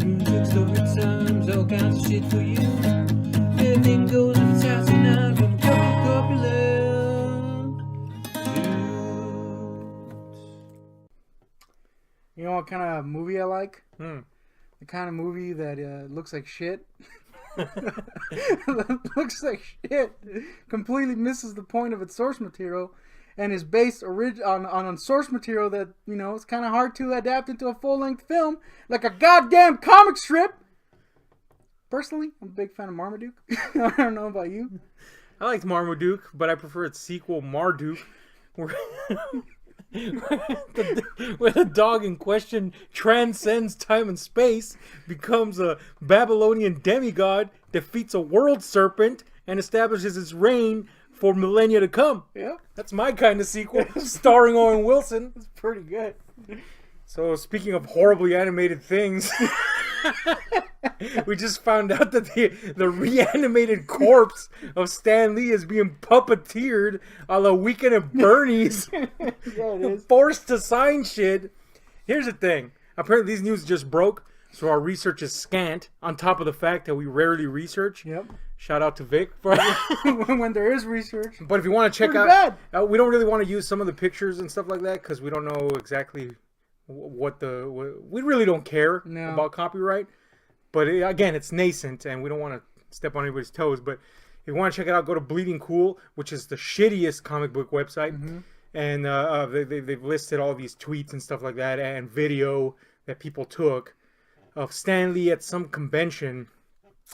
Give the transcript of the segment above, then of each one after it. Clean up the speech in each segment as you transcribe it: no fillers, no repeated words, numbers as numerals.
music, story times, all kinds of shit for you. Everything goes if it's house tonight from corpulent You know what kind of movie I like? The kind of movie that looks like shit. Looks like shit. Completely misses the point of its source material, and is based on source material that, you know, it's kind of hard to adapt into a full-length film, like a goddamn comic strip. Personally, I'm a big fan of Marmaduke. I don't know about you. I liked Marmaduke, but I prefer its sequel, Marduk, where the dog in question transcends time and space, becomes a Babylonian demigod, defeats a world serpent, and establishes its reign for millennia to come. Yeah, that's my kind of sequel, starring Owen Wilson. It's pretty good. So, speaking of horribly animated things, we just found out that the reanimated corpse of Stan Lee is being puppeteered a la Weekend at Bernie's. Yeah, it is. Forced to sign shit. Here's the thing. Apparently these news just broke, so our research is scant, on top of the fact that we rarely research. Yep. Shout out to Vic. For when there is research. But if you want to check out... we don't really want to use some of the pictures and stuff like that, because we don't know exactly... we really don't care about copyright, but again, it's nascent and we don't want to step on anybody's toes. But if you want to check it out, go to Bleeding Cool, which is the shittiest comic book website. And they've listed all these tweets and stuff like that, and video that people took of Stan Lee at some convention,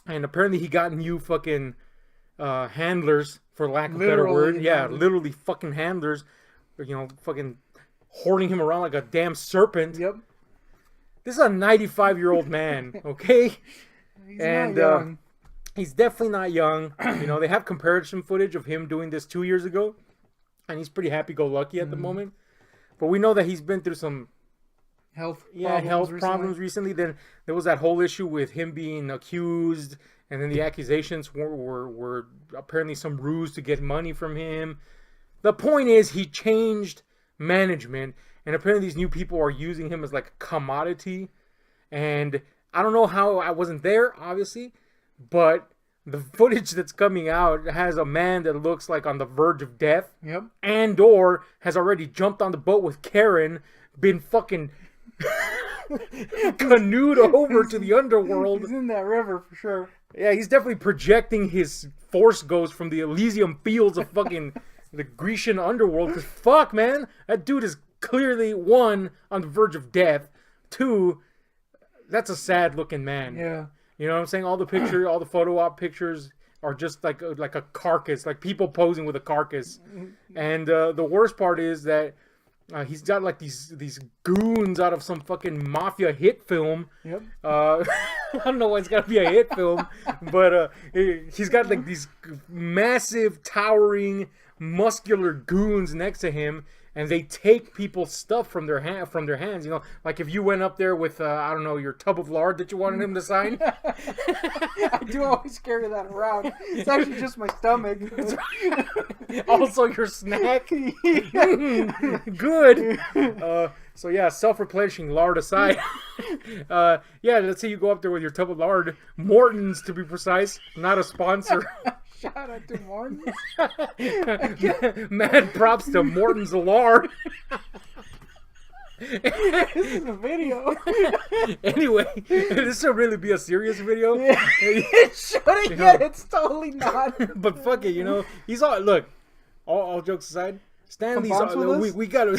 and apparently he got new fucking handlers, for lack of a better word. Yeah, literally fucking handlers, you know, fucking hoarding him around like a damn serpent. Yep. This is a 95-year-old man, okay? He's not young. He's definitely not young. You know, they have comparison footage of him doing this 2 years ago, and he's pretty happy-go-lucky at the moment. But we know that he's been through some health problems recently. Then there was that whole issue with him being accused, and then the accusations were apparently some ruse to get money from him. The point is, he changed management, and apparently these new people are using him as like a commodity. And I don't know how, I wasn't there obviously, but the footage that's coming out has a man that looks like on the verge of death. Yep. And or has already jumped on the boat with Karen, been fucking canoed over to the underworld. He's in that river for sure. Yeah, he's definitely projecting his force ghost from the Elysium fields of fucking the Grecian underworld. Because fuck, man, that dude is clearly, one, on the verge of death. Two, that's a sad looking man. Yeah. You know what I'm saying? All the pictures, all the photo op pictures are just like a carcass, like people posing with a carcass. And the worst part is that he's got like these goons out of some fucking mafia hit film. Yep. I don't know why it's got to be a hit film, but he's got like these massive, towering, muscular goons next to him, and they take people's stuff from their hands. You know, like if you went up there with I don't know, your tub of lard that you wanted him to sign. I do always carry that around. It's actually just my stomach. Also your snack. Good. So yeah, self-replenishing lard aside. Yeah, let's say you go up there with your tub of lard, Morton's to be precise, not a sponsor. Shout out to Morton's. Mad props to Morton's Lard. This is a video. Anyway, this should really be a serious video. It shouldn't yet. It's totally not. But fuck it, you know. He's all, look, all jokes aside, Stanley's we gotta,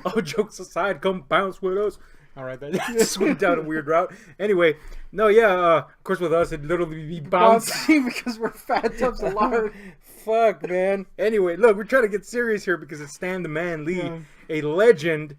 all jokes aside, come bounce with us. All right, that just went down a weird route. Anyway, no, yeah, of course with us, it'd literally be bouncing because we're fat tubs of lard. Fuck, man. Anyway, look, we're trying to get serious here because it's Stan the Man Lee, a legend.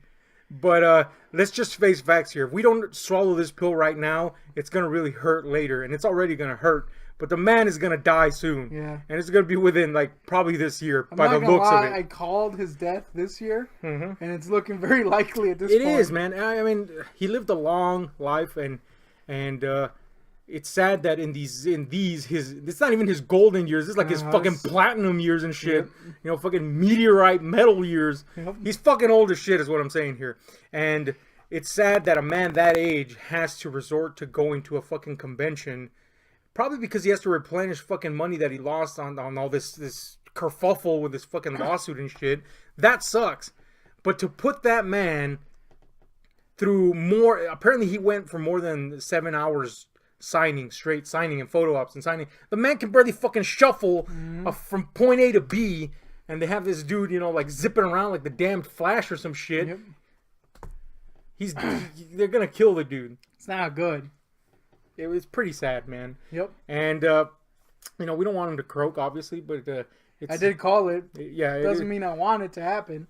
But let's just face facts here. If we don't swallow this pill right now, it's going to really hurt later, and it's already going to hurt. But the man is going to die soon. Yeah. And it's going to be within, like, probably this year, by the looks of it. I called his death this year, and it's looking very likely at this point. It is, man. I mean, he lived a long life, and it's sad that in these it's not even his golden years. It's like his fucking platinum years and shit. Yep. You know, fucking meteorite metal years. Yep. He's fucking old as shit is what I'm saying here. And it's sad that a man that age has to resort to going to a fucking convention, probably because he has to replenish fucking money that he lost on all this kerfuffle with this fucking lawsuit and shit. That sucks. But to put that man through more, apparently he went for more than 7 hours straight signing and photo ops and signing. The man can barely fucking shuffle from point A to B, and they have this dude, you know, like zipping around like the damned Flash or some shit. Yep. They're gonna kill the dude. It's not good. It was pretty sad, man. Yep. And you know, we don't want him to croak, obviously, but I did call it. Yeah, It doesn't mean I want it to happen.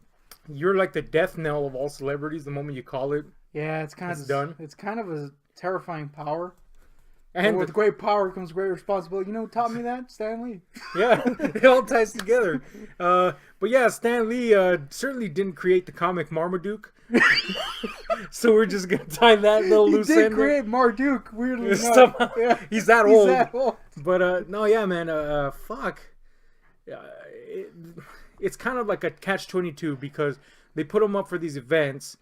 You're like the death knell of all celebrities. The moment you call it, yeah, it's kind of done. It's kind of a terrifying power. And with great power comes great responsibility. You know who taught me that? Stan Lee. Yeah, it all ties together. But yeah, Stan Lee certainly didn't create the comic Marmaduke. So we're just gonna tie that little loose end. He did create Marduk, weirdly enough. Yeah. He's that old. But no, yeah, man. Fuck. It's kind of like a catch-22 because they put him up for these events,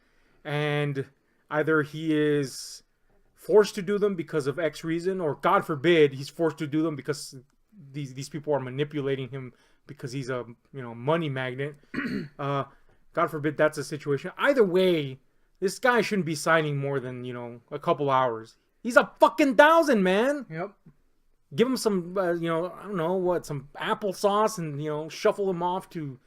and either he is forced to do them because of X reason, or God forbid, he's forced to do them because these people are manipulating him because he's a money magnet. God forbid that's a situation. Either way, this guy shouldn't be signing more than a couple hours. He's a fucking 1,000, man. Yep. Give him some, I don't know what, some applesauce, and shuffle him off to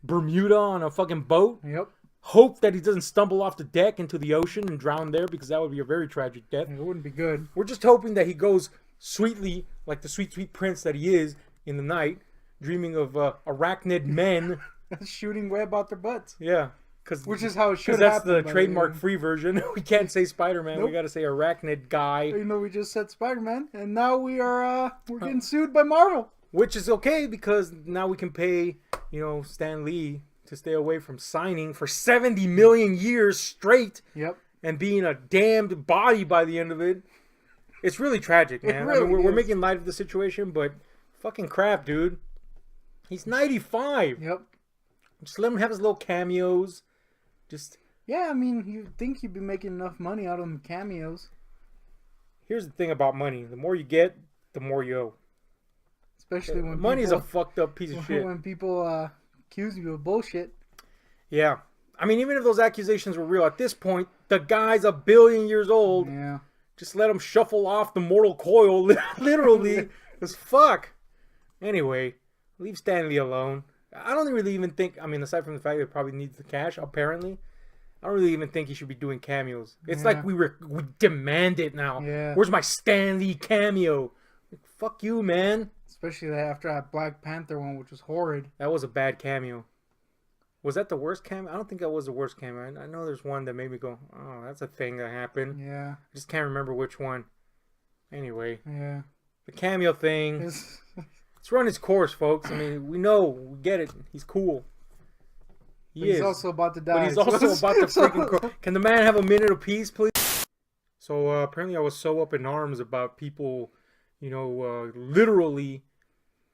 Bermuda on a fucking boat. Yep. Hope that he doesn't stumble off the deck into the ocean and drown there, because that would be a very tragic death. It wouldn't be good. We're just hoping that he goes sweetly, like the sweet, sweet prince that he is, in the night, dreaming of arachnid men. Shooting web out their butts. Yeah. Which is how it should happen. Because that's the trademark free version. We can't say Spider-Man. Nope. We got to say arachnid guy. Even though we just said Spider-Man, and now we're getting sued by Marvel. Which is okay, because now we can pay, Stan Lee to stay away from signing for 70 million years straight. Yep. And being a damned body by the end of it. It's really tragic, man. Really we're making light of the situation, but fucking crap, dude. He's 95. Yep. Just let him have his little cameos. Yeah, I mean, you'd think he'd be making enough money out of them cameos. Here's the thing about money. The more you get, the more you owe. Especially when money's a fucked up piece of shit. When people accuse you of bullshit. Yeah. I mean, even if those accusations were real, at this point, the guy's 1 billion years old. Yeah. Just let him shuffle off the mortal coil, literally. As fuck. Anyway, leave Stanley alone. I don't really even think, I mean, aside from the fact that he probably needs the cash, apparently, I don't really even think he should be doing cameos. It's like we demand it now. Yeah. Where's my Stan Lee cameo? Fuck you, man. Especially after that Black Panther one, which was horrid. That was a bad cameo. Was that the worst cameo? I don't think that was the worst cameo. I know there's one that made me go, oh, that's a thing that happened. Yeah. I just can't remember which one. Anyway. Yeah. The cameo thing. It's run its course, folks. I mean, we get it. He's cool. He's also about to die. But he's also about to freaking... Can the man have a minute of peace, please? So, apparently I was so up in arms about people, literally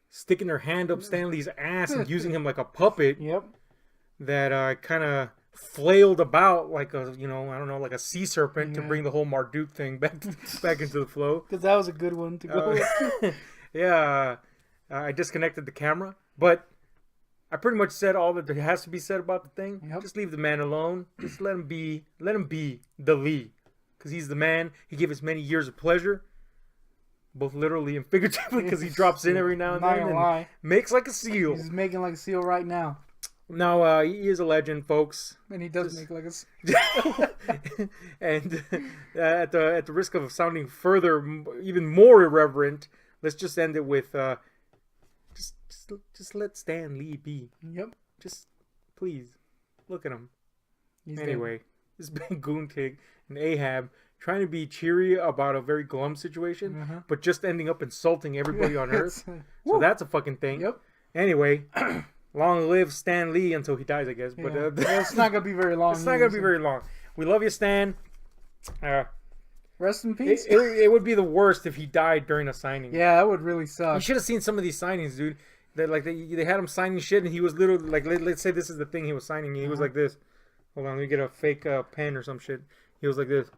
sticking their hand up Stanley's ass and using him like a puppet. Yep. That I kind of flailed about like a, I don't know, like a sea serpent to bring the whole Marduk thing back into the flow. Because that was a good one to go with. Yeah. I disconnected the camera, but I pretty much said all that there has to be said about the thing. Yep. Just leave the man alone. Just let him be the Lee, because he's the man. He gave us many years of pleasure, both literally and figuratively, because he drops in every now and then and makes like a seal. He's making like a seal right now. Now, he is a legend, folks. And he does make like a seal. And at the risk of sounding further, even more irreverent, let's just end it with... Just let Stan Lee be. Yep. Just, please, look at him. Anyway, this big goontig and Ahab trying to be cheery about a very glum situation, but just ending up insulting everybody on Earth. So that's a fucking thing. Yep. Anyway, long live Stan Lee until he dies, I guess. But it's not gonna be very long. It's not gonna be very long. We love you, Stan. Rest in peace. It would be the worst if he died during a signing. Yeah, that would really suck. You should have seen some of these signings, dude. They had him signing shit, and he was literally like, let's say this is the thing he was signing, and he was like this, Hold on, let me get a fake pen or some shit. He was like this.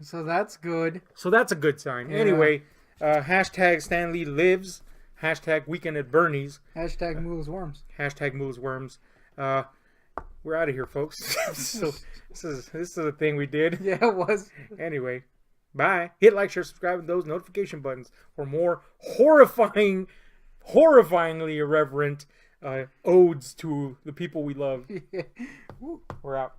So that's good. So that's a good sign. Yeah. Anyway, hashtag Stanley lives. Hashtag weekend at Bernie's. Hashtag Mool's Worms. Hashtag Mool's Worms. We're out of here, folks. So this is a thing we did. Yeah, it was. Anyway, bye. Hit like, share, subscribe, and those notification buttons for more horrifyingly irreverent odes to the people we love. Yeah. We're out.